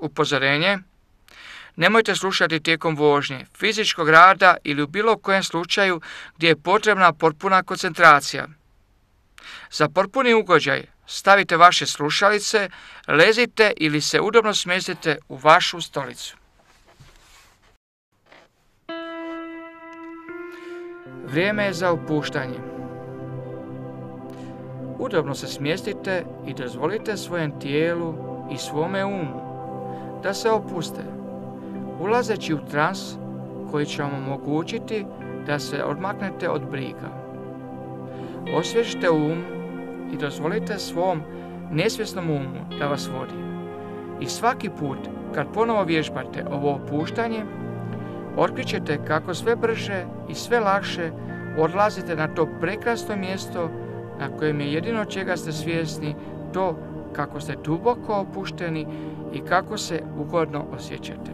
Upozorenje: nemojte slušati tijekom vožnje, fizičkog rada ili u bilo kojem slučaju gdje je potrebna potpuna koncentracija. Za potpuni ugođaj stavite vaše slušalice, lezite ili se udobno smjestite u vašu stolicu. Vrijeme je za opuštanje. Udobno se smjestite i dozvolite svojem tijelu i svome umu da se opuste, ulazeći u trans koji će vam omogućiti da se odmaknete od briga. Osvježite um i dozvolite svom nesvjesnom umu da vas vodi. I svaki put kad ponovo vježbate ovo opuštanje, otkrićete kako sve brže i sve lakše odlazite na to prekrasno mjesto na kojem je jedino čega ste svjesni to kako ste duboko opušteni i kako se ugodno osjećate.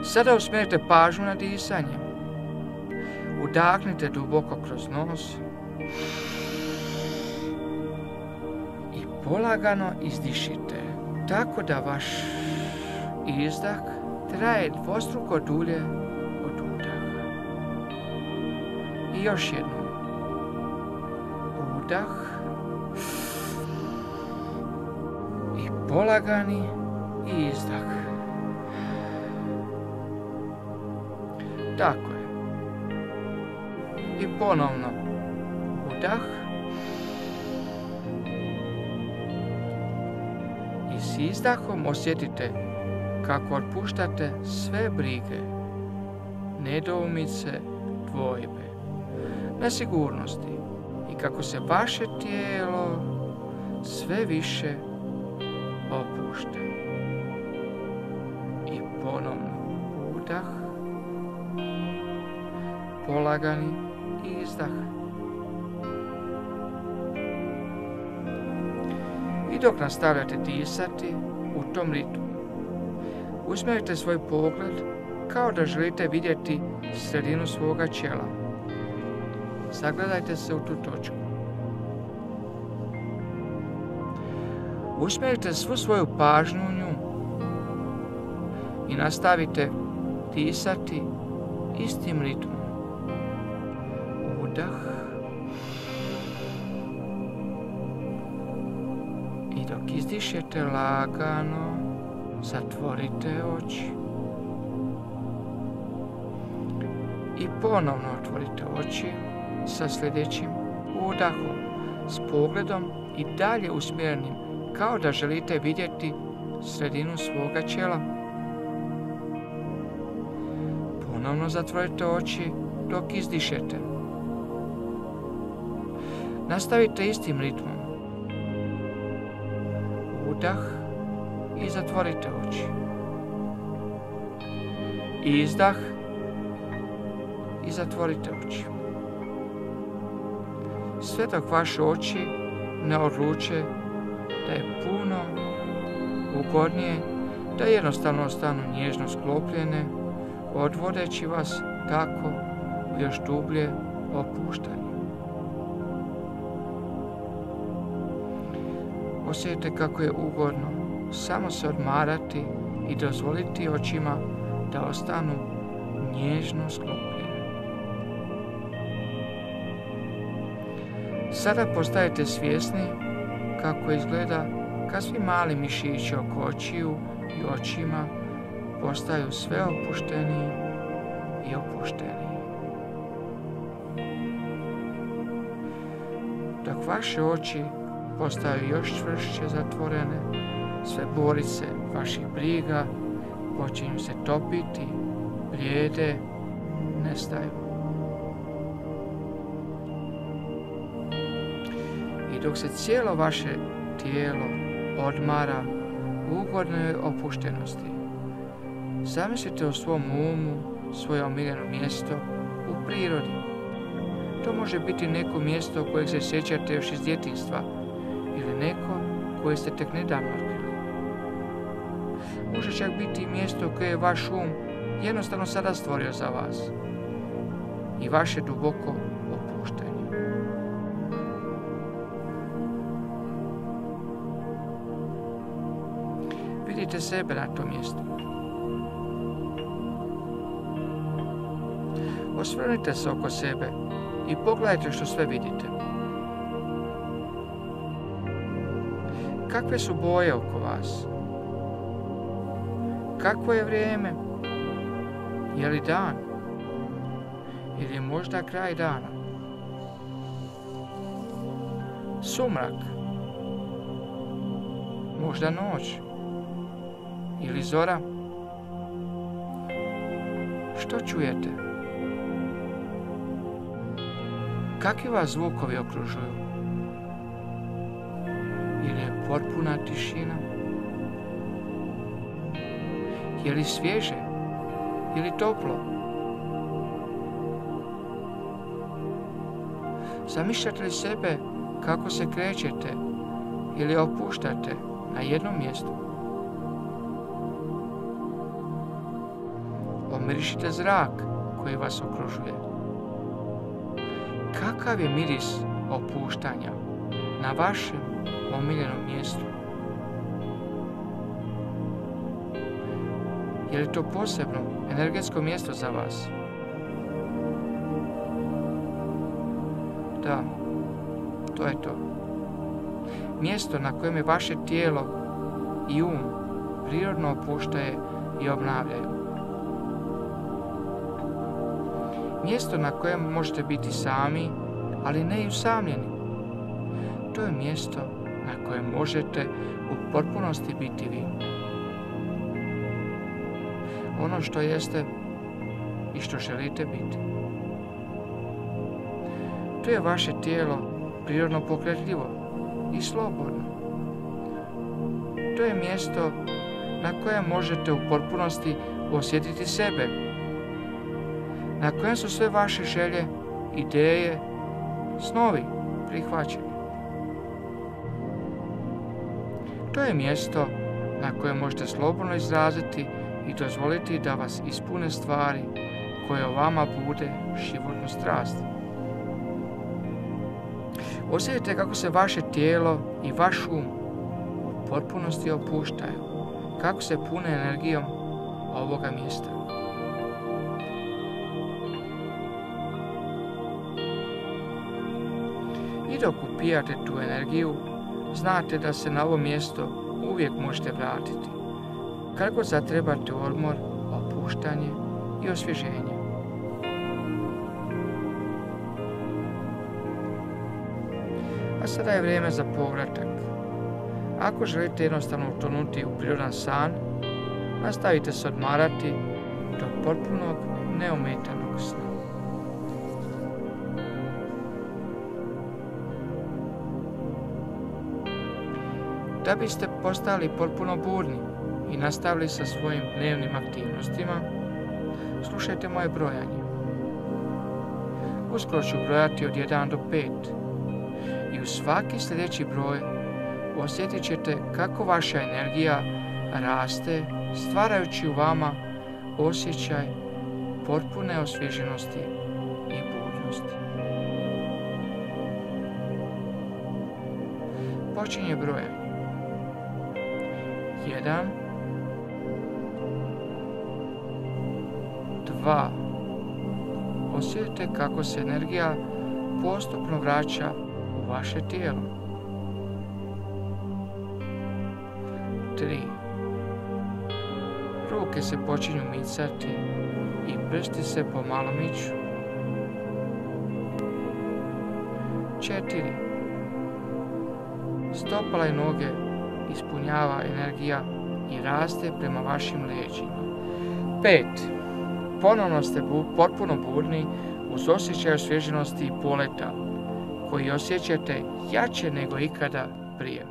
Sada usmjerite pažnju na disanje. Udahnite duboko kroz nos i polagano izdišite, tako da vaš izdah traje dvostruko dulje od udaha. I još jednom. Udah i polagani izdah. Tako je. I ponovno udah i s izdahom osjetite kako otpuštate sve brige, nedoumice, dvojbe, nesigurnosti i kako se vaše tijelo sve više opušta. I ponovno udah, polagani izdah. I dok nastavljate disati u tom ritmu, usmjerite svoj pogled kao da želite vidjeti sredinu svoga čela. Zagledajte se u tu točku. Usmjerite svu svoju pažnju u nju i nastavite disati istim ritmom. Udah i dok izdišete lagano, zatvorite oči i ponovno otvorite oči sa sljedećim udahom s pogledom i dalje usmjerenim kao da želite vidjeti sredinu svoga čela. Ponovno zatvorite oči dok izdišete. Nastavite istim ritmom. Udah i zatvorite oči. Izdah i zatvorite oči. Sve dok vaše oči ne odluče da je puno ugodnije, da jednostavno ostanu nježno sklopljene, odvodeći vas tako u još dublje opuštanje. Osjetite kako je ugodno samo se odmarati i dozvoliti očima da ostanu nježno sklopljene. Sada postajete svjesni kako izgleda kad svi mali mišići oko očiju i očima postaju sve opušteniji i opušteniji. Dok vaše oči postaju još čvršće zatvorene, sve borice vaših briga počinju se topiti, blijede, nestaju. I dok se cijelo vaše tijelo odmara u ugodnoj opuštenosti, zamislite u svom umu svoje omiljeno mjesto u prirodi. To može biti neko mjesto kojeg se sjećate još iz djetinjstva ili neko koje ste tek nedavno otkrili. Može čak biti mjesto koje je vaš um jednostavno sada stvorio za vas i vaše duboko opuštanje. vidite sebe na tom mjestu. Osvrnite se oko sebe i pogledajte što sve vidite. Kakve su boje oko vas? Kakvo je vrijeme? Je li dan? Ili je možda kraj dana? Sumrak? Možda noć? Ili zora? Što čujete? Kakvi vas zvukovi okružuju? Ili je potpuna tišina? Je li svježe? Ili toplo? Zamišljate li sebe kako se krećete ili opuštate na jednom mjestu? Omirišite zrak koji vas okružuje. Kakav je miris opuštanja na vašem omiljenom mjestu? Je li to posebno energetsko mjesto za vas? Da, to je to. Mjesto na kojem je vaše tijelo i um prirodno opuštaje i obnavljaju. Mjesto na kojem možete biti sami, ali ne i usamljeni. To je mjesto na kojem možete u potpunosti biti vi. Ono što jeste i što želite biti. To je vaše tijelo prirodno pokretljivo i slobodno. To je mjesto na kojem možete u potpunosti osjetiti sebe, na kojem su sve vaše želje, ideje, snovi prihvaćeni. To je mjesto na kojem možete slobodno izraziti i dozvoliti da vas ispune stvari koje o vama bude životnu strast. Osjetite kako se vaše tijelo i vaš um u potpunosti opuštaju, kako se pune energijom ovoga mjesta. I dok upijate tu energiju, znate da se na ovo mjesto uvijek možete vratiti, kad god zatrebate odmor, opuštanje i osvježenje. A sada je vrijeme za povratak. Ako želite jednostavno utonuti u prirodan san, nastavite se odmarati do potpunog neometanog sna. Da biste postali potpuno budni i nastavili sa svojim dnevnim aktivnostima, slušajte moje brojanje. Uskoro ću brojati od 1 do 5 i u svaki sljedeći broj osjetit ćete kako vaša energija raste, stvarajući u vama osjećaj potpune osvježenosti i budnosti. Počinje brojanje. 1, 2. Osjetite kako se energija postupno vraća u vaše tijelo. 3. Ruke se počinju micati i prsti se pomalo miču. 4. Stopala i noge ispunjava energija i raste prema vašim leđima. 5. Ponovno ste potpuno budni uz osjećaj osvježenosti i poleta koji osjećate jače nego ikada prije.